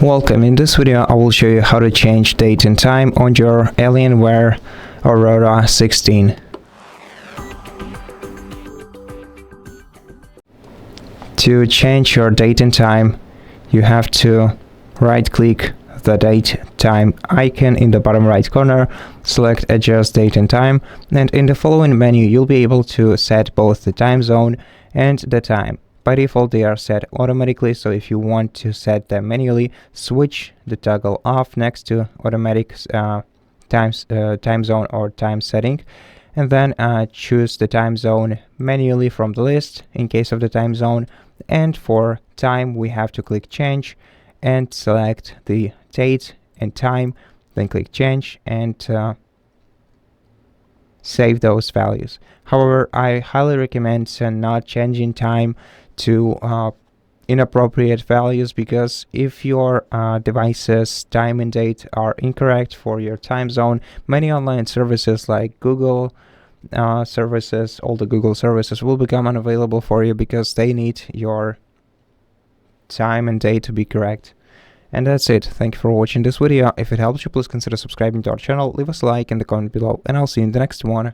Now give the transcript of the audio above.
Welcome. In this video I will show you how to change date and time on your Alienware Aurora 16. To change your date and time, you have to right click the date time icon in the bottom right corner, select adjust date and time, and in the following menu you'll be able to set both the time zone and the time. By default they are set automatically, so if you want to set them manually, switch the toggle off next to automatic time zone or time setting, and then choose the time zone manually from the list in case of the time zone. And for time we have to click change and select the date and time, then click change and save those values. However, I highly recommend not changing time to inappropriate values, because if your device's time and date are incorrect for your time zone, many online services like Google services, all the Google services will become unavailable for you because they need your time and date to be correct. And that's it. Thank you for watching this video. If it helps you, please consider subscribing to our channel, leave us a like in the comment below, and I'll see you in the next one.